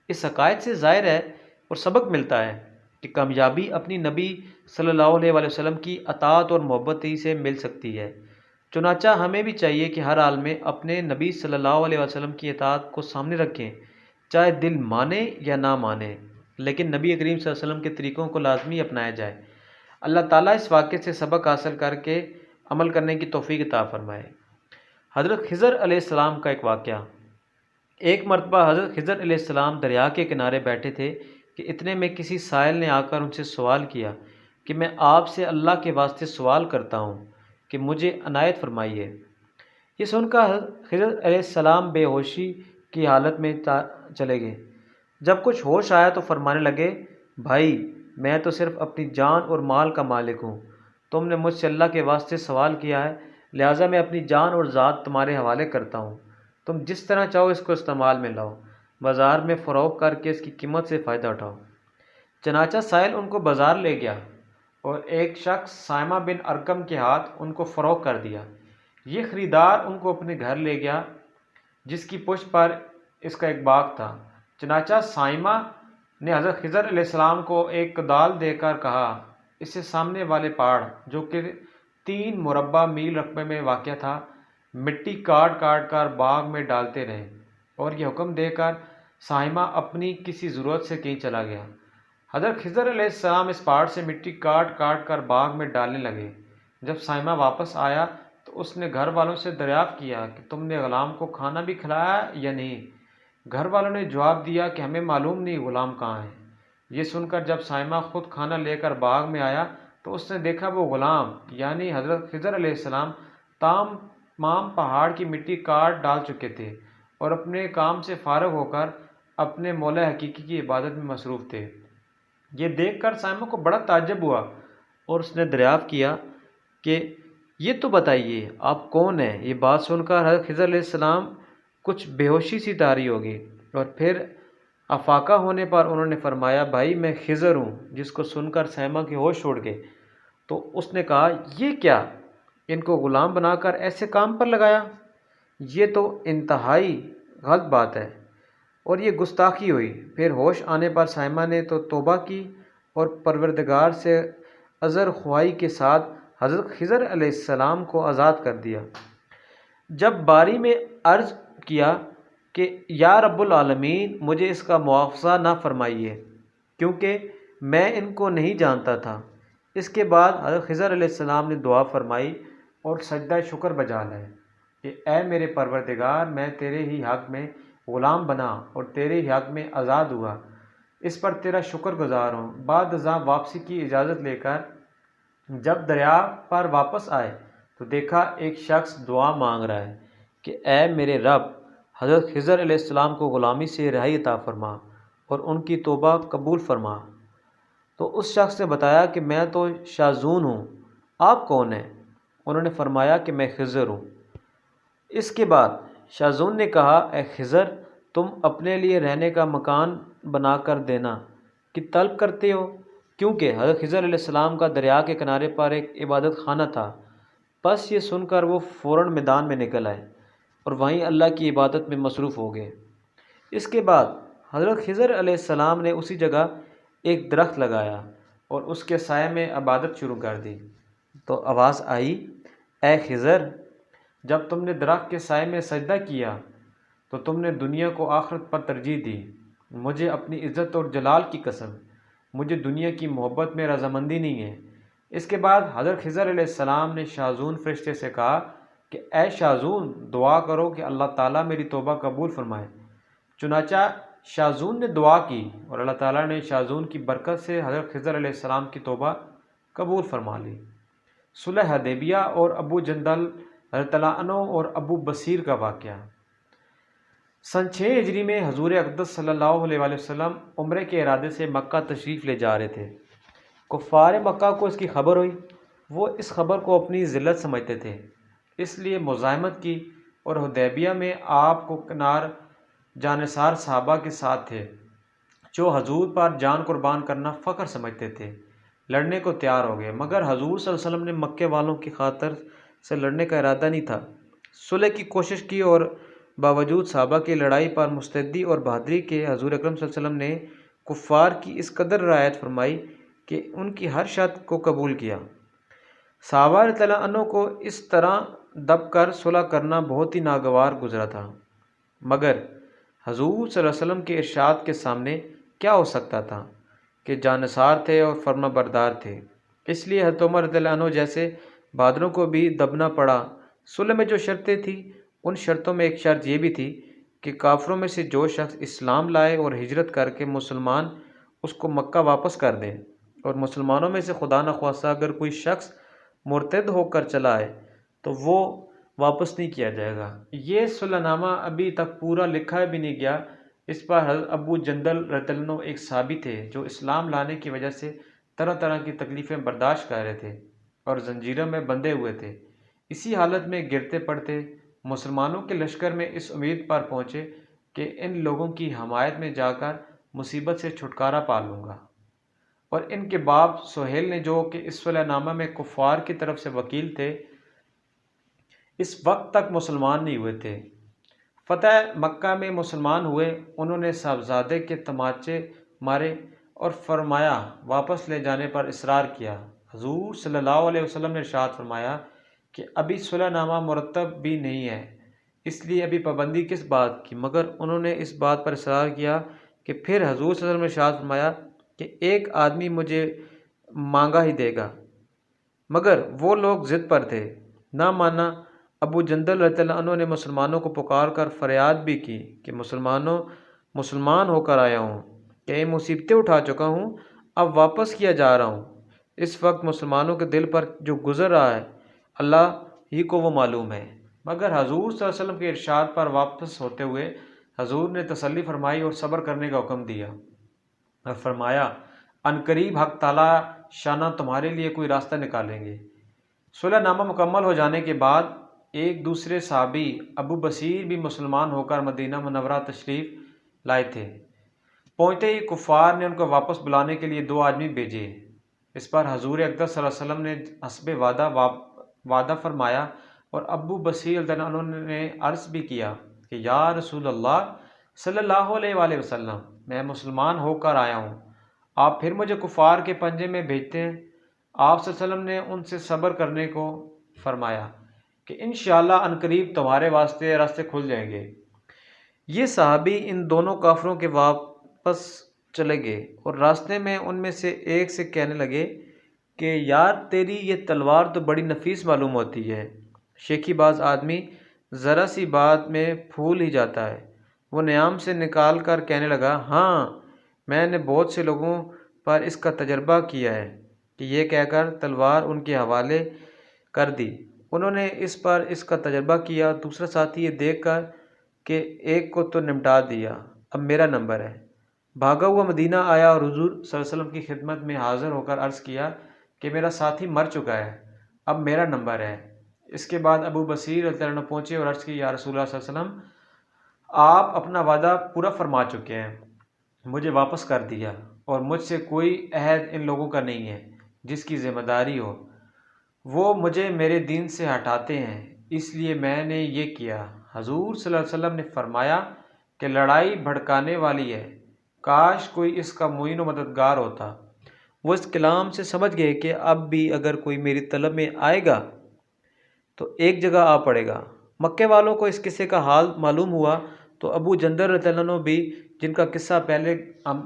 اس حقائق سے ظاہر ہے اور سبق ملتا ہے کہ کامیابی اپنی نبی صلی اللہ علیہ وآلہ وسلم کی اطاعت اور محبت ہی سے مل سکتی ہے۔ چنانچہ ہمیں بھی چاہیے کہ ہر حال میں اپنے نبی صلی اللہ علیہ وسلم کی اطاعت کو سامنے رکھیں، چاہے دل مانے یا نہ مانے، لیکن نبی کریم صلی اللہ علیہ وسلم کے طریقوں کو لازمی اپنایا جائے۔ اللہ تعالیٰ اس واقعے سے سبق حاصل کر کے عمل کرنے کی توفیق عطا فرمائے۔ حضرت خضر علیہ السلام کا ایک واقعہ۔ ایک مرتبہ حضرت خضر علیہ السلام دریا کے کنارے بیٹھے تھے کہ اتنے میں کسی سائل نے آ کر ان سے سوال کیا کہ میں آپ سے اللہ کے واسطے سوال کرتا ہوں کہ مجھے عنایت فرمائیے۔ یہ سن کر حضرت خضر علیہ السلام بے ہوشی کی حالت میں چلے گئے۔ جب کچھ ہوش آیا تو فرمانے لگے، بھائی میں تو صرف اپنی جان اور مال کا مالک ہوں، تم نے مجھ سے اللہ کے واسطے سوال کیا ہے، لہٰذا میں اپنی جان اور ذات تمہارے حوالے کرتا ہوں، تم جس طرح چاہو اس کو استعمال میں لاؤ، بازار میں فروخت کر کے اس کی قیمت سے فائدہ اٹھاؤ۔ چنانچہ سائل ان کو بازار لے گیا اور ایک شخص سائمہ بن ارقم کے ہاتھ ان کو فروخت کر دیا۔ یہ خریدار ان کو اپنے گھر لے گیا، جس کی پشت پر اس کا ایک باغ تھا۔ چنانچہ سائمہ نے حضرت خضر علیہ السلام کو ایک کدال دے کر کہا، اس سے سامنے والے پہاڑ جو کہ 3 مربع میل رقبے میں واقع تھا، مٹی کاٹ کاٹ کر باغ میں ڈالتے رہے، اور یہ حکم دے کر سائمہ اپنی کسی ضرورت سے کہیں چلا گیا۔ حضرت خضر علیہ السلام اس پہاڑ سے مٹی کاٹ کاٹ کر باغ میں ڈالنے لگے۔ جب سائمہ واپس آیا تو اس نے گھر والوں سے دریافت کیا کہ تم نے غلام کو کھانا بھی کھلایا یا نہیں؟ گھر والوں نے جواب دیا کہ ہمیں معلوم نہیں غلام کہاں ہے۔ یہ سن کر جب سائمہ خود کھانا لے کر باغ میں آیا تو اس نے دیکھا وہ غلام یعنی حضرت خضر علیہ السلام تمام پہاڑ کی مٹی کاٹ ڈال چکے تھے اور اپنے کام سے فارغ ہو کر اپنے مولا حقیقی کی عبادت میں مصروف تھے۔ یہ دیکھ کر سائمہ کو بڑا تعجب ہوا اور اس نے دریافت کیا کہ یہ تو بتائیے آپ کون ہیں؟ یہ بات سن کر حضرت خضر علیہ السلام کچھ بے ہوشی سی طاری ہوگی اور پھر افاقہ ہونے پر انہوں نے فرمایا بھائی میں خضر ہوں، جس کو سن کر سائمہ کے ہوش اڑ گئے۔ تو اس نے کہا یہ کیا، ان کو غلام بنا کر ایسے کام پر لگایا؟ یہ تو انتہائی غلط بات ہے اور یہ گستاخی ہوئی۔ پھر ہوش آنے پر سائمہ نے تو توبہ کی اور پروردگار سے عذر خواہی کے ساتھ حضرت خضر علیہ السلام کو آزاد کر دیا۔ جب باری میں عرض کیا کہ یا رب العالمین مجھے اس کا مواخذہ نہ فرمائیے کیونکہ میں ان کو نہیں جانتا تھا۔ اس کے بعد حضرت خضر علیہ السلام نے دعا فرمائی اور سجدہ شکر بجا لائے کہ اے میرے پروردگار میں تیرے ہی حق میں غلام بنا اور تیرے ہی حق میں آزاد ہوا، اس پر تیرا شکر گزار ہوں۔ بعد ازاں واپسی کی اجازت لے کر جب دریا پر واپس آئے تو دیکھا ایک شخص دعا مانگ رہا ہے کہ اے میرے رب حضرت خضر علیہ السلام کو غلامی سے رہائی عطا فرما اور ان کی توبہ قبول فرما۔ تو اس شخص نے بتایا کہ میں تو شاذون ہوں، آپ کون ہیں؟ انہوں نے فرمایا کہ میں خضر ہوں۔ اس کے بعد شاذون نے کہا اے خضر تم اپنے لیے رہنے کا مکان بنا کر دینا کہ طلب کرتے ہو؟ کیونکہ حضرت خضر علیہ السلام کا دریا کے کنارے پر ایک عبادت خانہ تھا۔ بس یہ سن کر وہ فوراً میدان میں نکل آئے اور وہیں اللہ کی عبادت میں مصروف ہو گئے۔ اس کے بعد حضرت خضر علیہ السلام نے اسی جگہ ایک درخت لگایا اور اس کے سائے میں عبادت شروع کر دی۔ تو آواز آئی اے خضر جب تم نے درخت کے سائے میں سجدہ کیا تو تم نے دنیا کو آخرت پر ترجیح دی۔ مجھے اپنی عزت اور جلال کی قسم مجھے دنیا کی محبت میں رضامندی نہیں ہے۔ اس کے بعد حضرت خضر علیہ السلام نے شاذون فرشتے سے کہا کہ اے شاذون دعا کرو کہ اللہ تعالیٰ میری توبہ قبول فرمائے۔ چنانچہ شاذون نے دعا کی اور اللہ تعالیٰ نے شاذون کی برکت سے حضرت خضر علیہ السلام کی توبہ قبول فرما لی۔ صلح حدیبیہ اور ابو جندل رضی اللہ عنہ اور ابو بصیر کا واقعہ۔ سن 6 ہجری میں حضور اقدس صلی اللہ علیہ وآلہ وسلم عمرے کے ارادے سے مکہ تشریف لے جا رہے تھے۔ کفار مکہ کو اس کی خبر ہوئی۔ وہ اس خبر کو اپنی ذلت سمجھتے تھے، اس لیے مزاحمت کی اور حدیبیہ میں آپ کو کنار جانصار صحابہ کے ساتھ تھے جو حضور پر جان قربان کرنا فخر سمجھتے تھے، لڑنے کو تیار ہو گئے، مگر حضور صلی اللہ علیہ وسلم نے مکے والوں کی خاطر سے لڑنے کا ارادہ نہیں تھا۔ صلح کی کوشش کی اور باوجود صحابہ کی لڑائی پر مستعدی اور بہادری کے حضور اکرم صلی اللہ علیہ وسلم نے کفار کی اس قدر رعایت فرمائی کہ ان کی ہر شرط کو قبول کیا۔ صحابہ رضی اللہ عنہ کو اس طرح دب کر صلح کرنا بہت ہی ناگوار گزرا تھا، مگر حضور صلی اللہ علیہ وسلم کے ارشاد کے سامنے کیا ہو سکتا تھا کہ جانثار تھے اور فرما بردار تھے، اس لیے حضرت عمر رضی اللہ عنہ جیسے بہادروں کو بھی دبنا پڑا۔ صلح میں جو شرطیں تھیں ان شرطوں میں ایک شرط یہ بھی تھی کہ کافروں میں سے جو شخص اسلام لائے اور ہجرت کر کے مسلمان اس کو مکہ واپس کر دیں، اور مسلمانوں میں سے خدا نخواستہ اگر کوئی شخص مرتد ہو کر چلا آئے تو وہ واپس نہیں کیا جائے گا۔ یہ صلح نامہ ابھی تک پورا لکھا بھی نہیں گیا۔ اس پر حضرت ابو جندل رضی اللہ عنہ ایک صحابی تھے جو اسلام لانے کی وجہ سے طرح طرح کی تکلیفیں برداشت کر رہے تھے اور زنجیروں میں بندھے ہوئے تھے۔ اسی حالت میں گرتے پڑتے مسلمانوں کے لشکر میں اس امید پر پہنچے کہ ان لوگوں کی حمایت میں جا کر مصیبت سے چھٹکارا پا لوں گا، اور ان کے باپ سہیل نے جو کہ اس صلح نامہ میں کفار کی طرف سے وکیل تھے اس وقت تک مسلمان نہیں ہوئے تھے۔ فتح مکہ میں مسلمان ہوئے، انہوں نے صاحبزادے کے تماچے مارے اور فرمایا واپس لے جانے پر اصرار کیا۔ حضور صلی اللہ علیہ وسلم نے ارشاد فرمایا کہ ابھی صلح نامہ مرتب بھی نہیں ہے، اس لیے ابھی پابندی کس بات کی؟ مگر انہوں نے اس بات پر اصرار کیا کہ پھر حضور صلی اللہ علیہ وسلم نے ارشاد فرمایا کہ ایک آدمی مجھے مانگا ہی دے گا، مگر وہ لوگ ضد پر تھے، نہ مانا۔ ابو جندل رضی اللہ عنہ نے مسلمانوں کو پکار کر فریاد بھی کی کہ مسلمان ہو کر آیا ہوں، کئی مصیبتیں اٹھا چکا ہوں، اب واپس کیا جا رہا ہوں۔ اس وقت مسلمانوں کے دل پر جو گزر رہا ہے اللہ ہی کو وہ معلوم ہے۔ مگر حضور صلی اللہ علیہ وسلم کے ارشاد پر واپس ہوتے ہوئے حضور نے تسلی فرمائی اور صبر کرنے کا حکم دیا اور فرمایا عنقریب حق تعالیٰ شانہ تمہارے لیے کوئی راستہ نکالیں گے۔ صلح نامہ مکمل ہو جانے کے بعد ایک دوسرے صحابی ابو بصیر بھی مسلمان ہو کر مدینہ منورہ تشریف لائے تھے۔ پہنچتے ہی کفار نے ان کو واپس بلانے کے لیے 2 آدمی بھیجے۔ اس پر حضور اقدس صلی اللہ علیہ وسلم نے حسب وعدہ فرمایا اور ابو بصیر رضی اللہ عنہ نے عرض بھی کیا کہ یا رسول اللہ صلی اللہ علیہ وآلہ وسلم، میں مسلمان ہو کر آیا ہوں، آپ پھر مجھے کفار کے پنجے میں بھیجتے ہیں؟ آپ صلی اللہ علیہ وسلم نے ان سے صبر کرنے کو فرمایا کہ انشاءاللہ عنقریب تمہارے واسطے راستے کھل جائیں گے۔ یہ صحابی ان دونوں کافروں کے واپس چلے گئے اور راستے میں ان میں سے ایک سے کہنے لگے کہ یار تیری یہ تلوار تو بڑی نفیس معلوم ہوتی ہے۔ شیخی باز آدمی ذرا سی بات میں پھول ہی جاتا ہے۔ وہ نیام سے نکال کر کہنے لگا ہاں، میں نے بہت سے لوگوں پر اس کا تجربہ کیا ہے کہ یہ کہہ کر تلوار ان کے حوالے کر دی۔ انہوں نے اس پر اس کا تجربہ کیا، دوسرا ساتھی یہ دیکھ کر کہ ایک کو تو نمٹا دیا، اب میرا نمبر ہے، بھاگا ہوا مدینہ آیا اور حضور صلی اللہ علیہ وسلم کی خدمت میں حاضر ہو کر عرض کیا کہ میرا ساتھی مر چکا ہے، اب میرا نمبر ہے۔ اس کے بعد ابو بصیر رضی اللہ عنہ پہنچے اور عرض کی یا رسول اللہ صلی اللہ علیہ وسلم، آپ اپنا وعدہ پورا فرما چکے ہیں، مجھے واپس کر دیا اور مجھ سے کوئی عہد ان لوگوں کا نہیں ہے جس کی ذمہ داری ہو، وہ مجھے میرے دین سے ہٹاتے ہیں، اس لیے میں نے یہ کیا۔ حضور صلی اللہ علیہ وسلم نے فرمایا کہ لڑائی بھڑکانے والی ہے، کاش کوئی اس کا معین و مددگار ہوتا۔ وہ اس کلام سے سمجھ گئے کہ اب بھی اگر کوئی میری طلب میں آئے گا تو ایک جگہ آ پڑے گا۔ مکے والوں کو اس قصے کا حال معلوم ہوا تو ابو جندل رضی اللہ عنہ بھی، جن کا قصہ پہلے ہم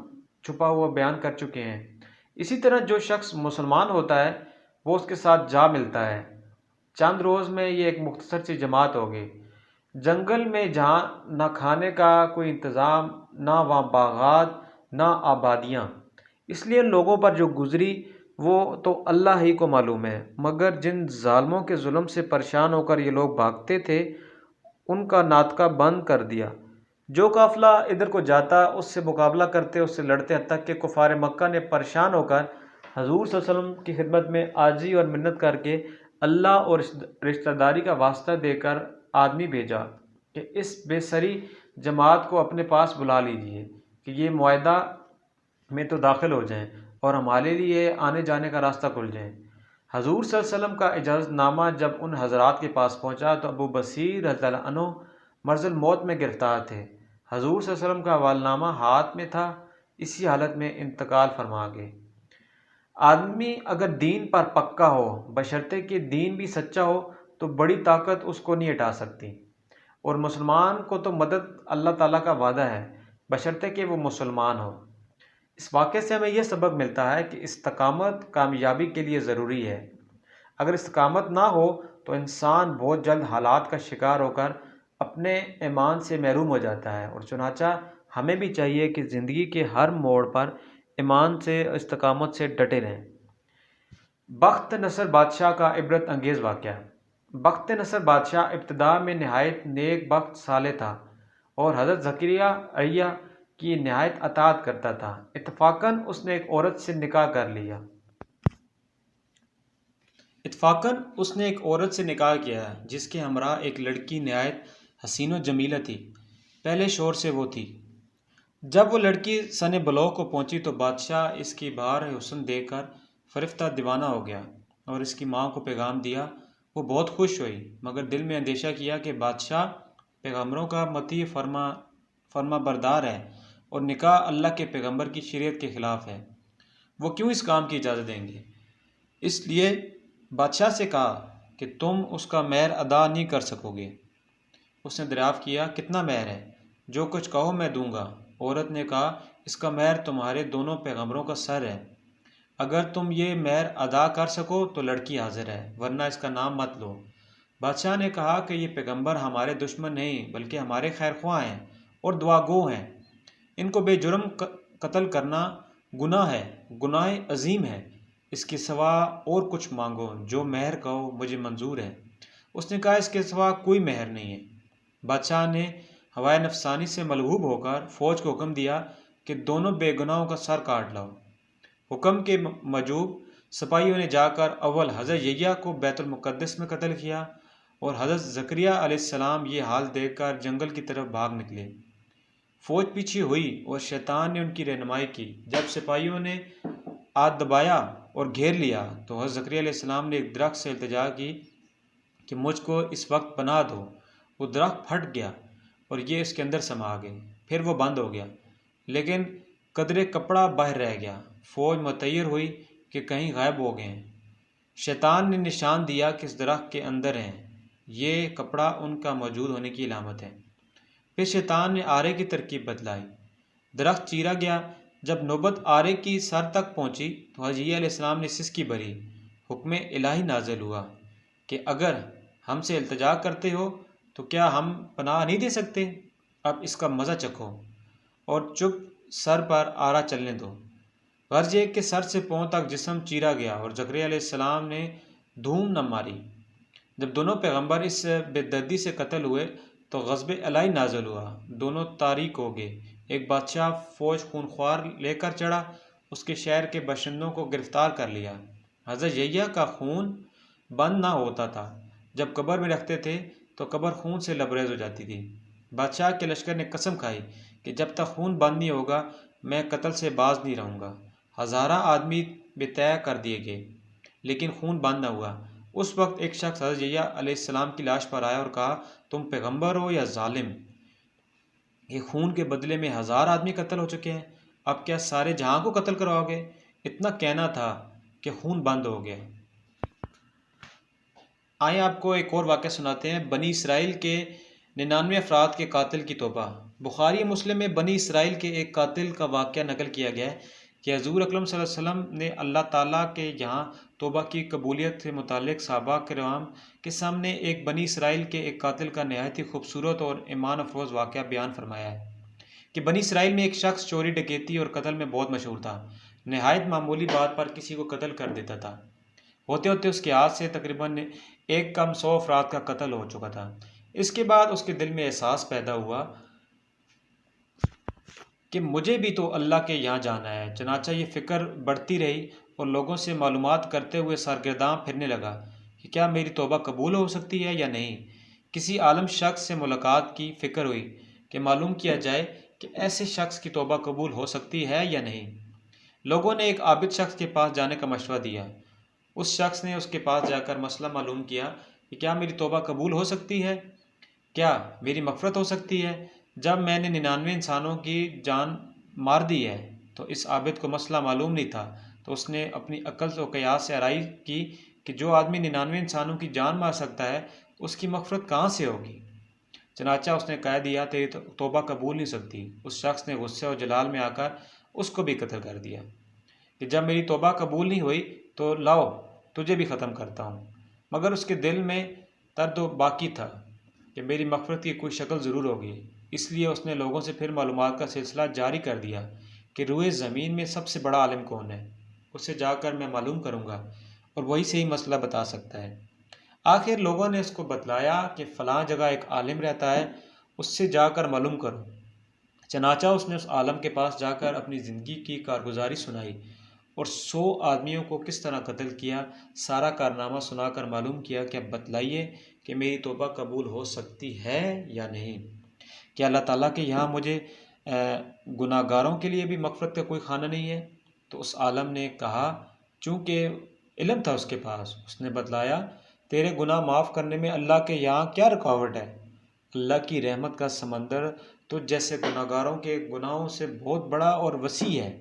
چھپا ہوا بیان کر چکے ہیں، اسی طرح جو شخص مسلمان ہوتا ہے وہ اس کے ساتھ جا ملتا ہے۔ چند روز میں یہ ایک مختصر سی جماعت ہو گئی۔ جنگل میں جہاں نہ کھانے کا کوئی انتظام، نہ وہاں باغات، نہ آبادیاں، اس لیے لوگوں پر جو گزری وہ تو اللہ ہی کو معلوم ہے۔ مگر جن ظالموں کے ظلم سے پریشان ہو کر یہ لوگ بھاگتے تھے ان کا ناطقہ بند کر دیا۔ جو قافلہ ادھر کو جاتا اس سے مقابلہ کرتے، اس سے لڑتے، حتیٰ کہ کفار مکہ نے پریشان ہو کر حضور صلی اللہ علیہ وسلم کی خدمت میں عاجزی اور منت کر کے اللہ اور رشتہ داری کا واسطہ دے کر آدمی بھیجا کہ اس بے سری جماعت کو اپنے پاس بلا لیجیے کہ یہ معاہدہ میں تو داخل ہو جائیں اور ہمارے لیے آنے جانے کا راستہ کھل جائیں۔ حضور صلی اللہ علیہ وسلم کا اجازت نامہ جب ان حضرات کے پاس پہنچا تو ابو بصیر رضی اللہ عنہ مرض الموت میں گرفتار تھے۔ حضور صلی اللہ علیہ وسلم کا حوالنامہ ہاتھ میں تھا، اسی حالت میں انتقال فرما گئے۔ آدمی اگر دین پر پکا ہو، بشرطے کہ دین بھی سچا ہو، تو بڑی طاقت اس کو نہیں ہٹا سکتی، اور مسلمان کو تو مدد اللہ تعالیٰ کا وعدہ ہے بشرطے کہ وہ مسلمان ہو۔ اس واقعے سے ہمیں یہ سبق ملتا ہے کہ استقامت کامیابی کے لیے ضروری ہے۔ اگر استقامت نہ ہو تو انسان بہت جلد حالات کا شکار ہو کر اپنے ایمان سے محروم ہو جاتا ہے، اور چنانچہ ہمیں بھی چاہیے کہ زندگی کے ہر موڑ پر ایمان سے، استقامت سے ڈٹے رہیں۔ بخت نصر بادشاہ کا عبرت انگیز واقعہ۔ بخت نصر بادشاہ ابتدا میں نہایت نیک بخت صالح تھا اور حضرت زکریا علیہ کی نہایت اطاعت کرتا تھا۔ اتفاقاً اس نے ایک عورت سے نکاح کر لیا۔ اتفاقاً اس نے ایک عورت سے نکاح کیا جس کے ہمراہ ایک لڑکی نہایت حسین و جمیلہ تھی، پہلے شوہر سے وہ تھی۔ جب وہ لڑکی سن بلوغ کو پہنچی تو بادشاہ اس کی بہار حسن دیکھ کر فرفتہ دیوانہ ہو گیا اور اس کی ماں کو پیغام دیا۔ وہ بہت خوش ہوئی مگر دل میں اندیشہ کیا کہ بادشاہ پیغمبروں کا مطیع فرما بردار ہے اور نکاح اللہ کے پیغمبر کی شریعت کے خلاف ہے، وہ کیوں اس کام کی اجازت دیں گے؟ اس لیے بادشاہ سے کہا کہ تم اس کا مہر ادا نہیں کر سکو گے۔ اس نے دریافت کیا کتنا مہر ہے؟ جو کچھ کہو میں دوں گا۔ عورت نے کہا اس کا مہر تمہارے دونوں پیغمبروں کا سر ہے۔ اگر تم یہ مہر ادا کر سکو تو لڑکی حاضر ہے، ورنہ اس کا نام مت لو۔ بادشاہ نے کہا کہ یہ پیغمبر ہمارے دشمن نہیں بلکہ ہمارے خیر خواہ ہیں اور دعا گو ہیں۔ ان کو بے جرم قتل کرنا گناہ ہے، گناہ عظیم ہے۔ اس کے سوا اور کچھ مانگو، جو مہر کہو مجھے منظور ہے۔ اس نے کہا اس کے سوا کوئی مہر نہیں ہے۔ بادشاہ نے ہوائے نفسانی سے ملہوب ہو کر فوج کو حکم دیا کہ دونوں بے گناہوں کا سر کاٹ لاؤ۔ حکم کے موجب سپاہیوں نے جا کر اول حضرت یحییٰ کو بیت المقدس میں قتل کیا اور حضرت زکریا علیہ السلام یہ حال دیکھ کر جنگل کی طرف بھاگ نکلے۔ فوج پیچھے ہوئی اور شیطان نے ان کی رہنمائی کی۔ جب سپاہیوں نے ہاتھ دبایا اور گھیر لیا تو حضرت زکریا علیہ السلام نے ایک درخت سے التجا کی کہ مجھ کو اس وقت پناہ دو۔ وہ درخت پھٹ گیا اور یہ اس کے اندر سما گئے، پھر وہ بند ہو گیا، لیکن قدرے کپڑا باہر رہ گیا۔ فوج متحیر ہوئی کہ کہیں غائب ہو گئے ہیں۔ شیطان نے نشان دیا کہ اس درخت کے اندر ہیں، یہ کپڑا ان کا موجود ہونے کی علامت ہے۔ پھر شیطان نے آرے کی ترکیب بتلائی، درخت چیرا گیا۔ جب نوبت آرے کی سر تک پہنچی تو حضرت یحییٰ علیہ السلام نے سسکی بھری۔ حکم الہی نازل ہوا کہ اگر ہم سے التجا کرتے ہو تو کیا ہم پناہ نہیں دے سکتے؟ اب اس کا مزہ چکھو اور چپ سر پر آرا چلنے دو۔ غرض یہ کہ سر سے پاؤں تک جسم چیرا گیا اور زکریا علیہ السلام نے دھوم نہ ماری۔ جب دونوں پیغمبر اس بے دردی سے قتل ہوئے تو غضب الہی نازل ہوا، دونوں تاریک ہو گئے۔ ایک بادشاہ فوج خونخوار لے کر چڑھا، اس کے شہر کے باشندوں کو گرفتار کر لیا۔ حضرت یحییٰ کا خون بند نہ ہوتا تھا، جب قبر میں رکھتے تھے تو قبر خون سے لبریز ہو جاتی تھی۔ بادشاہ کے لشکر نے قسم کھائی کہ جب تک خون بند نہیں ہوگا میں قتل سے باز نہیں رہوں گا۔ ہزارہ آدمی بے طے کر دیے گئے لیکن خون بند نہ ہوا۔ اس وقت ایک شخص حضرت یحییٰ علیہ السلام کی لاش پر آیا اور کہا تم پیغمبر ہو یا ظالم؟ یہ خون کے بدلے میں 1000 آدمی قتل ہو چکے ہیں، اب کیا سارے جہاں کو قتل کرواؤ گے؟ اتنا کہنا تھا کہ خون بند ہو گیا۔ آئیں آپ کو ایک اور واقعہ سناتے ہیں، بنی اسرائیل کے 99 افراد کے قاتل کی توبہ۔ بخاری مسلم میں بنی اسرائیل کے ایک قاتل کا واقعہ نقل کیا گیا ہے کہ حضور اکرم صلی اللہ علیہ وسلم نے اللہ تعالیٰ کے یہاں توبہ کی قبولیت سے متعلق صحابہ کرام کے سامنے ایک بنی اسرائیل کے ایک قاتل کا نہایت ہی خوبصورت اور ایمان افروز واقعہ بیان فرمایا ہے کہ بنی اسرائیل میں ایک شخص چوری ڈکیتی اور قتل میں بہت مشہور تھا۔ نہایت معمولی بات پر کسی کو قتل کر دیتا تھا، ہوتے ہوتے اس کے ہاتھ سے تقریباً ایک کم 100 افراد کا قتل ہو چکا تھا۔ اس کے بعد اس کے دل میں احساس پیدا ہوا کہ مجھے بھی تو اللہ کے یہاں جانا ہے۔ چنانچہ یہ فکر بڑھتی رہی اور لوگوں سے معلومات کرتے ہوئے سرگرداں پھرنے لگا کہ کیا میری توبہ قبول ہو سکتی ہے یا نہیں۔ کسی عالم شخص سے ملاقات کی فکر ہوئی کہ معلوم کیا جائے کہ ایسے شخص کی توبہ قبول ہو سکتی ہے یا نہیں۔ لوگوں نے ایک عابد شخص کے پاس جانے کا مشورہ دیا۔ اس شخص نے اس کے پاس جا کر مسئلہ معلوم کیا کہ کیا میری توبہ قبول ہو سکتی ہے، کیا میری مغفرت ہو سکتی ہے؟ جب میں نے 99 انسانوں کی جان مار دی ہے تو اس عابد کو مسئلہ معلوم نہیں تھا، تو اس نے اپنی عقل و قیاس سے آرائی کی کہ جو آدمی 99 انسانوں کی جان مار سکتا ہے اس کی مغفرت کہاں سے ہوگی؟ چنانچہ اس نے کہہ دیا تیری توبہ قبول نہیں سکتی۔ اس شخص نے غصے اور جلال میں آ کر اس کو بھی قتل کر دیا کہ جب میری توبہ قبول نہیں ہوئی تو لاؤ تجھے بھی ختم کرتا ہوں۔ مگر اس کے دل میں درد و باقی تھا کہ میری مغفرت کی کوئی شکل ضرور ہوگی، اس لیے اس نے لوگوں سے پھر معلومات کا سلسلہ جاری کر دیا کہ روئے زمین میں سب سے بڑا عالم کون ہے، اسے جا کر میں معلوم کروں گا اور وہی صحیح مسئلہ بتا سکتا ہے۔ آخر لوگوں نے اس کو بتلایا کہ فلاں جگہ ایک عالم رہتا ہے، اس سے جا کر معلوم کرو۔ چنانچہ اس نے اس عالم کے پاس جا کر اپنی زندگی کی کارگزاری سنائی اور 100 آدمیوں کو کس طرح قتل کیا، سارا کارنامہ سنا کر معلوم کیا کہ اب بتلائیے کہ میری توبہ قبول ہو سکتی ہے یا نہیں۔ کیا اللہ تعالیٰ کے یہاں مجھے گناہ گاروں کے لیے بھی مغفرت کا کوئی خانہ نہیں ہے؟ تو اس عالم نے کہا، چونکہ علم تھا اس کے پاس، اس نے بتلایا تیرے گناہ معاف کرنے میں اللہ کے یہاں کیا رکاوٹ ہے؟ اللہ کی رحمت کا سمندر تو جیسے گناہ گاروں کے گناہوں سے بہت بڑا اور وسیع ہے۔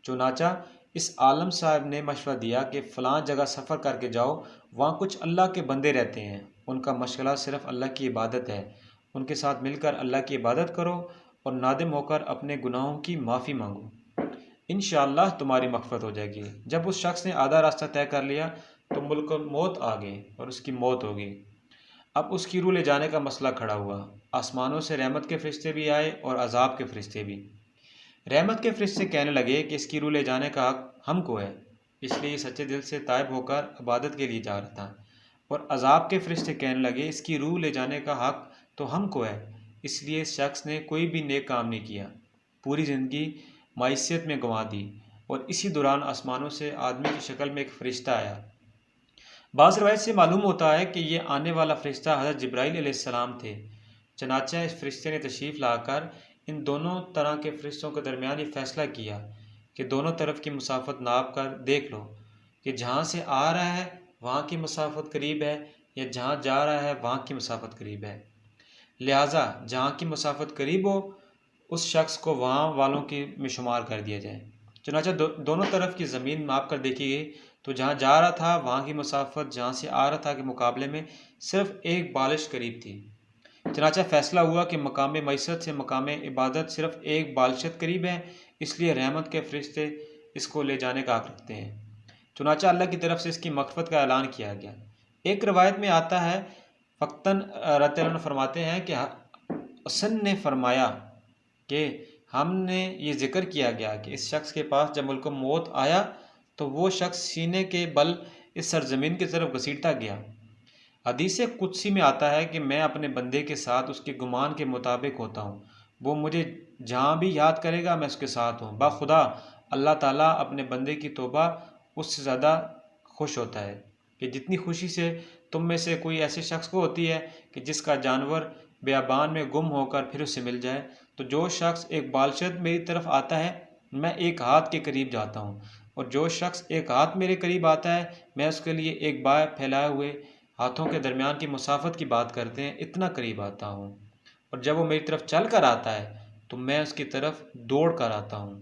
چنانچہ اس عالم صاحب نے مشورہ دیا کہ فلاں جگہ سفر کر کے جاؤ، وہاں کچھ اللہ کے بندے رہتے ہیں، ان کا مشغلہ صرف اللہ کی عبادت ہے، ان کے ساتھ مل کر اللہ کی عبادت کرو اور نادم ہو کر اپنے گناہوں کی معافی مانگو، انشاءاللہ تمہاری مغفرت ہو جائے گی۔ جب اس شخص نے آدھا راستہ طے کر لیا تو ملک الموت آ گئے اور اس کی موت ہو گئی۔ اب اس کی روح لے جانے کا مسئلہ کھڑا ہوا۔ آسمانوں سے رحمت کے فرشتے بھی آئے اور عذاب کے فرشتے بھی۔ رحمت کے فرشتے کہنے لگے کہ اس کی روح لے جانے کا حق ہم کو ہے، اس لیے یہ سچے دل سے تائب ہو کر عبادت کے لیے جا رہا تھا۔ اور عذاب کے فرشتے کہنے لگے اس کی روح لے جانے کا حق تو ہم کو ہے، اس لیے اس شخص نے کوئی بھی نیک کام نہیں کیا، پوری زندگی معیشت میں گنوا دی۔ اور اسی دوران آسمانوں سے آدمی کی شکل میں ایک فرشتہ آیا۔ بعض روایت سے معلوم ہوتا ہے کہ یہ آنے والا فرشتہ حضرت جبرائیل علیہ السلام تھے۔ چنانچہ اس فرشتے نے تشریف لا کر ان دونوں طرح کے فرشتوں کے درمیان یہ فیصلہ کیا کہ دونوں طرف کی مسافت ناپ کر دیکھ لو کہ جہاں سے آ رہا ہے وہاں کی مسافت قریب ہے یا جہاں جا رہا ہے وہاں کی مسافت قریب ہے، لہٰذا جہاں کی مسافت قریب ہو اس شخص کو وہاں والوں کی میں شمار کر دیا جائے۔ چنانچہ دونوں طرف کی زمین ناپ کر دیکھی گئی تو جہاں جا رہا تھا وہاں کی مسافت جہاں سے آ رہا تھا کے مقابلے میں صرف ایک بالش قریب تھی۔ چنانچہ فیصلہ ہوا کہ مقام معیشت سے مقام عبادت صرف ایک بالشت قریب ہے، اس لیے رحمت کے فرشتے اس کو لے جانے کا حق رکھتے ہیں۔ چنانچہ اللہ کی طرف سے اس کی مغفرت کا اعلان کیا گیا۔ ایک روایت میں آتا ہے، فقتاً رضی اللہ عنہ فرماتے ہیں کہ حسن نے فرمایا کہ ہم نے یہ ذکر کیا گیا کہ اس شخص کے پاس جب ملک موت آیا تو وہ شخص سینے کے بل اس سرزمین کی طرف گھسیٹتا گیا۔ حدیث قدسی میں آتا ہے کہ میں اپنے بندے کے ساتھ اس کے گمان کے مطابق ہوتا ہوں، وہ مجھے جہاں بھی یاد کرے گا میں اس کے ساتھ ہوں۔ باخدا اللہ تعالیٰ اپنے بندے کی توبہ اس سے زیادہ خوش ہوتا ہے کہ جتنی خوشی سے تم میں سے کوئی ایسے شخص کو ہوتی ہے کہ جس کا جانور بیابان میں گم ہو کر پھر اس سے مل جائے، تو جو شخص ایک بالشت میری طرف آتا ہے میں ایک ہاتھ کے قریب جاتا ہوں، اور جو شخص ایک ہاتھ میرے قریب آتا ہے میں اس کے لیے ایک بائیں پھیلائے ہوئے ہاتھوں کے درمیان کی مسافت کی بات کرتے ہیں اتنا قریب آتا ہوں، اور جب وہ میری طرف چل کر آتا ہے تو میں اس کی طرف دوڑ کر آتا ہوں۔